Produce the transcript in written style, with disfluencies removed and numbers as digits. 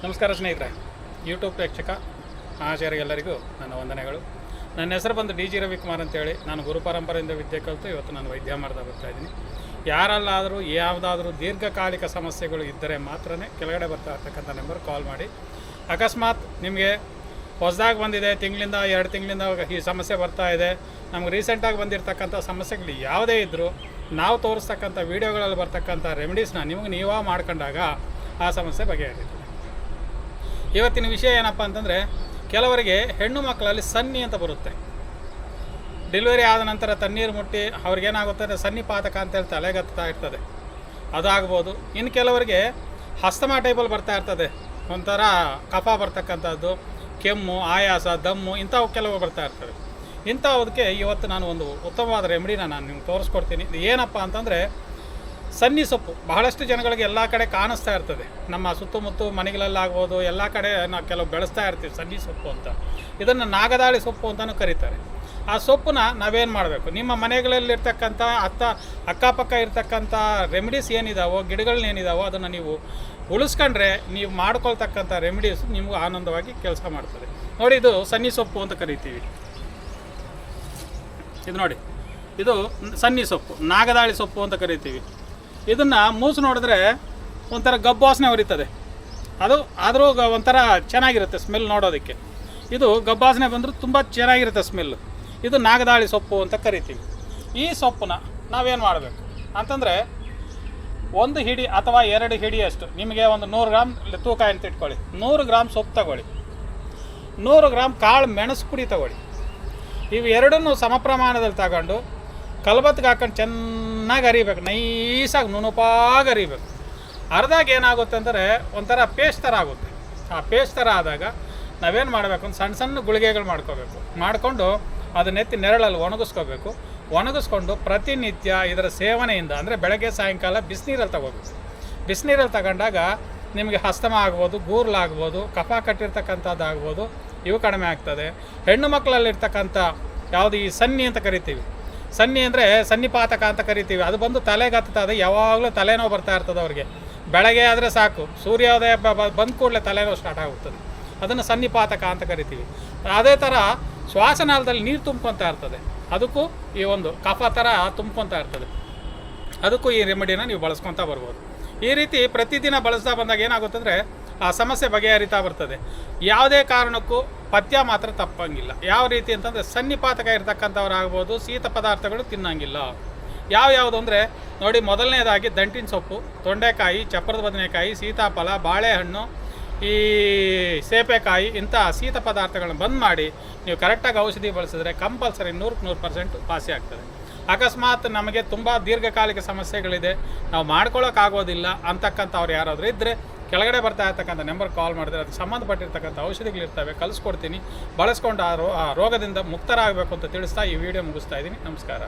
ನಮಸ್ಕಾರ ಸ್ನೇಹಿತರೆ, ಯೂಟ್ಯೂಬ್ ಪ್ರೇಕ್ಷಕ ಮಹಾಶಯರಿಗೆಲ್ಲರಿಗೂ ನನ್ನ ವಂದನೆಗಳು. ನನ್ನ ಹೆಸರು ಬಂದು ಡಿ ಜಿ ರವಿಕುಮಾರ್ ಅಂತೇಳಿ. ನಾನು ಗುರು ಪರಂಪರೆಯಿಂದ ವಿದ್ಯೆ ಕಲಿತು ಇವತ್ತು ನಾನು ವೈದ್ಯ ಮಾಡ್ತಾ ಬರ್ತಾಯಿದ್ದೀನಿ. ಯಾರಲ್ಲಾದರೂ ಯಾವುದಾದ್ರೂ ದೀರ್ಘಕಾಲಿಕ ಸಮಸ್ಯೆಗಳು ಇದ್ದರೆ ಮಾತ್ರ ಕೆಳಗಡೆ ಬರ್ತಾ ಇರ್ತಕ್ಕಂಥ ನಂಬರ್ ಕಾಲ್ ಮಾಡಿ. ಅಕಸ್ಮಾತ್ ನಿಮಗೆ ಹೊಸದಾಗಿ ಬಂದಿದೆ, ತಿಂಗಳಿಂದ 2 ತಿಂಗಳಿಂದ ಈ ಸಮಸ್ಯೆ ಬರ್ತಾ ಇದೆ, ನಮ್ಗೆ ರೀಸೆಂಟಾಗಿ ಬಂದಿರತಕ್ಕಂಥ ಸಮಸ್ಯೆಗಳು ಯಾವುದೇ ಇದ್ದರೂ ನಾವು ತೋರಿಸ್ತಕ್ಕಂಥ ವೀಡಿಯೋಗಳಲ್ಲಿ ಬರ್ತಕ್ಕಂಥ ರೆಮಿಡೀಸ್ನ ನಿಮಗೆ ನೀವೇ ಮಾಡ್ಕೊಂಡಾಗ ಆ ಸಮಸ್ಯೆ ಬಗೆಹರಿಯುತ್ತದೆ. ಇವತ್ತಿನ ವಿಷಯ ಏನಪ್ಪ ಅಂತಂದರೆ, ಕೆಲವರಿಗೆ ಹೆಣ್ಣು ಮಕ್ಕಳಲ್ಲಿ ಸನ್ನಿ ಅಂತ ಬರುತ್ತೆ. ಡೆಲಿವರಿ ಆದ ನಂತರ ತಣ್ಣೀರು ಮುಟ್ಟಿ ಅವ್ರಿಗೇನಾಗುತ್ತೆ ಅಂದರೆ ಸನ್ನಿಪಾತಕ ಅಂತೇಳಿ ತಲೆಗತ್ತಾ ಇರ್ತದೆ, ಅದಾಗ್ಬೋದು. ಇನ್ನು ಕೆಲವರಿಗೆ ಹಸ್ತಮಾ ಟೈಪಲ್ಲಿ ಬರ್ತಾ ಇರ್ತದೆ, ಒಂಥರ ಕಫ ಬರ್ತಕ್ಕಂಥದ್ದು, ಕೆಮ್ಮು, ಆಯಾಸ, ದಮ್ಮು ಇಂಥವು ಕೆಲವು ಬರ್ತಾ ಇರ್ತವೆ. ಇಂಥವುದಕ್ಕೆ ಇವತ್ತು ನಾನು ಒಂದು ಉತ್ತಮವಾದ ರೆಮಿಡಿನ ನಾನು ನಿಮ್ಗೆ ತೋರಿಸ್ಕೊಡ್ತೀನಿ. ಇದು ಏನಪ್ಪ ಅಂತಂದರೆ ಸನ್ನಿ ಸೊಪ್ಪು. ಬಹಳಷ್ಟು ಜನಗಳಿಗೆ ಎಲ್ಲ ಕಡೆ ಕಾಣಿಸ್ತಾ ಇರ್ತದೆ, ನಮ್ಮ ಸುತ್ತಮುತ್ತ ಮನೆಗಳಲ್ಲಾಗ್ಬೋದು, ಎಲ್ಲ ಕಡೆ ನಾವು ಕೆಲವು ಬೆಳೆಸ್ತಾ ಇರ್ತೀವಿ ಸನ್ನಿ ಸೊಪ್ಪು ಅಂತ. ಇದನ್ನು ನಾಗದಾಳಿ ಸೊಪ್ಪು ಅಂತಲೂ ಕರೀತಾರೆ. ಆ ಸೊಪ್ಪನ್ನ ನಾವೇನು ಮಾಡಬೇಕು, ನಿಮ್ಮ ಮನೆಗಳಲ್ಲಿರ್ತಕ್ಕಂಥ ಅಕ್ಕಪಕ್ಕ ಇರ್ತಕ್ಕಂಥ ರೆಮಿಡೀಸ್ ಏನಿದಾವೋ, ಗಿಡಗಳನ್ನೇನಿದಾವೋ ಅದನ್ನು ನೀವು ಉಳಿಸ್ಕೊಂಡ್ರೆ ನೀವು ಮಾಡ್ಕೊಳ್ತಕ್ಕಂಥ ರೆಮಿಡೀಸ್ ನಿಮಗೂ ಆನಂದವಾಗಿ ಕೆಲಸ ಮಾಡ್ತದೆ. ನೋಡಿ, ಇದು ಸನ್ನಿ ಸೊಪ್ಪು ಅಂತ ಕರಿತೀವಿ. ಇದು ನೋಡಿ, ಇದು ಸನ್ನಿ ಸೊಪ್ಪು, ನಾಗದಾಳಿ ಸೊಪ್ಪು ಅಂತ ಕರಿತೀವಿ. ಇದನ್ನು ಮೂಸು ನೋಡಿದ್ರೆ ಒಂಥರ ಗಬ್ಬು ವಾಸನೆ ಹೊರಿತದೆ, ಅದು ಆದರೂ ಒಂಥರ ಚೆನ್ನಾಗಿರುತ್ತೆ ಸ್ಮೆಲ್ ನೋಡೋದಕ್ಕೆ. ಇದು ಗಬ್ಬು ವಾಸನೆ ಬಂದರೂ ತುಂಬ ಚೆನ್ನಾಗಿರುತ್ತೆ ಸ್ಮೆಲ್ಲು. ಇದು ನಾಗದಾಳಿ ಸೊಪ್ಪು ಅಂತ ಕರಿತೀವಿ. ಈ ಸೊಪ್ಪನ್ನ ನಾವೇನು ಮಾಡಬೇಕು ಅಂತಂದರೆ, 1 ಹಿಡಿ ಅಥವಾ 2 ಹಿಡಿಯಷ್ಟು, ನಿಮಗೆ ಒಂದು 100 ಗ್ರಾಮ್ ತೂಕ ಅಂತ ಇಟ್ಕೊಳ್ಳಿ. 100 ಗ್ರಾಮ್ ಸೊಪ್ಪು ತಗೊಳ್ಳಿ, 100 ಗ್ರಾಮ್ ಕಾಳು ಮೆಣಸು ಪುಡಿ ತಗೊಳ್ಳಿ. ಇವು ಎರಡನ್ನೂ ಸಮ ಪ್ರಮಾಣದಲ್ಲಿ ತಗೊಂಡು ಕಲ್ಬತ್ತಿಗೆ ಹಾಕೊಂಡು ಚೆನ್ನಾಗಿ ಅರಿಬೇಕು, ನೈಸಾಗಿ ನುಣುಪಾಗಿ ಅರಿಬೇಕು. ಅರ್ಧಾಗ ಏನಾಗುತ್ತೆ ಅಂದರೆ ಒಂಥರ ಪೇಸ್ಟ್ ಥರ ಆಗುತ್ತೆ. ಆ ಪೇಸ್ಟ್ ಥರ ಆದಾಗ ನಾವೇನು ಮಾಡಬೇಕು ಅಂತ ಸಣ್ಣ ಸಣ್ಣ ಗುಳಿಗೆಗಳು ಮಾಡ್ಕೋಬೇಕು. ಮಾಡಿಕೊಂಡು ಅದನ್ನೆತ್ತಿ ನೆರಳಲ್ಲಿ ಒಣಗಿಸ್ಕೋಬೇಕು. ಒಣಗಿಸ್ಕೊಂಡು ಪ್ರತಿನಿತ್ಯ ಇದರ ಸೇವನೆಯಿಂದ, ಅಂದರೆ ಬೆಳಗ್ಗೆ ಸಾಯಂಕಾಲ ಬಿಸಿನೀರಲ್ಲಿ ತಗೋಬೇಕು. ಬಿಸಿನೀರಲ್ಲಿ ತಗೊಂಡಾಗ ನಿಮಗೆ ಹಸ್ತಮ ಆಗ್ಬೋದು, ಗೂರ್ಲಾಗ್ಬೋದು, ಕಫ ಕಟ್ಟಿರ್ತಕ್ಕಂಥದ್ದು ಆಗ್ಬೋದು, ಇವು ಕಡಿಮೆ ಆಗ್ತದೆ. ಹೆಣ್ಣು ಮಕ್ಕಳಲ್ಲಿರ್ತಕ್ಕಂಥ ಯಾವುದು ಈ ಸನ್ನಿ ಅಂತ ಕರಿತೀವಿ, ಸನ್ನಿ ಅಂದರೆ ಸನ್ನಿಪಾತಕ ಅಂತ ಕರಿತೀವಿ, ಅದು ಬಂದು ತಲೆಗೆ ಹತ್ತದ, ಯಾವಾಗಲೂ ತಲೆನೋವು ಬರ್ತಾ ಇರ್ತದೆ ಅವ್ರಿಗೆ. ಬೆಳಗ್ಗೆ ಆದರೆ ಸಾಕು, ಸೂರ್ಯೋದಯ ಬಂದ ಕೂಡಲೇ ತಲೆನೋವು ಸ್ಟಾರ್ಟ್ ಆಗುತ್ತದೆ, ಅದನ್ನು ಸನ್ನಿಪಾತಕ ಅಂತ ಕರಿತೀವಿ. ಅದೇ ಥರ ಶ್ವಾಸನಾಳದಲ್ಲಿ ನೀರು ತುಂಬ್ಕೊತಾ ಇರ್ತದೆ, ಅದಕ್ಕೂ ಈ ಒಂದು ಕಫ ಥರ ತುಂಬ್ಕೊತಾ ಇರ್ತದೆ, ಅದಕ್ಕೂ ಈ ರೆಮಿಡಿನ ನೀವು ಬಳಸ್ಕೊತಾ ಬರ್ಬೋದು. ಈ ರೀತಿ ಪ್ರತಿದಿನ ಬಳಸ್ತಾ ಬಂದಾಗ ಏನಾಗುತ್ತಂದರೆ ಆ ಸಮಸ್ಯೆ ಬಗೆಹರಿತಾ ಬರ್ತದೆ. ಯಾವುದೇ ಕಾರಣಕ್ಕೂ ಪಥ್ಯ ಮಾತ್ರ ತಪ್ಪಂಗಿಲ್ಲ. ಯಾವ ರೀತಿ ಅಂತಂದರೆ, ಸನ್ನಿಪಾತಕ ಇರ್ತಕ್ಕಂಥವ್ರು ಆಗ್ಬೋದು, ಶೀತ ಪದಾರ್ಥಗಳು ತಿನ್ನಂಗಿಲ್ಲ. ಯಾವ್ಯಾವುದು ಅಂದರೆ ನೋಡಿ, ಮೊದಲನೇದಾಗಿ ದಂಟಿನ ಸೊಪ್ಪು, ತೊಂಡೆಕಾಯಿ, ಚಪ್ಪರದ ಬದನೆಕಾಯಿ, ಸೀತಾಫಲ, ಬಾಳೆಹಣ್ಣು, ಈ ಸೇಪೆಕಾಯಿ, ಇಂಥ ಶೀತ ಪದಾರ್ಥಗಳನ್ನ ಬಂದ್ ಮಾಡಿ ನೀವು ಕರೆಕ್ಟಾಗಿ ಔಷಧಿ ಬಳಸಿದ್ರೆ ಕಂಪಲ್ಸರಿ 100% ವಾಸಿ ಆಗ್ತದೆ. ಅಕಸ್ಮಾತ್ ನಮಗೆ ತುಂಬ ದೀರ್ಘಕಾಲಿಕ ಸಮಸ್ಯೆಗಳಿದೆ, ನಾವು ಮಾಡ್ಕೊಳ್ಳೋಕ್ಕಾಗೋದಿಲ್ಲ ಅಂತಕ್ಕಂಥವ್ರು ಯಾರಾದರೂ ಇದ್ದರೆ ಕೆಳಗಡೆ ಬರ್ತಾ ಇರ್ತಕ್ಕಂಥ ನಂಬರ್ ಕಾಲ್ ಮಾಡಿದ್ರೆ ಅದಕ್ಕೆ ಸಂಬಂಧಪಟ್ಟಿರ್ತಕ್ಕಂಥ ಔಷಧಿಗಳಿರ್ತವೆ, ಕಲಿಸ್ಕೊಡ್ತೀನಿ. ಬಳಸ್ಕೊಂಡು ಆ ರೋಗದಿಂದ ಮುಕ್ತರಾಗಬೇಕು ಅಂತ ತಿಳಿಸ್ತಾ ಈ ವಿಡಿಯೋ ಮುಗಿಸ್ತಾ ಇದ್ದೀನಿ. ನಮಸ್ಕಾರ.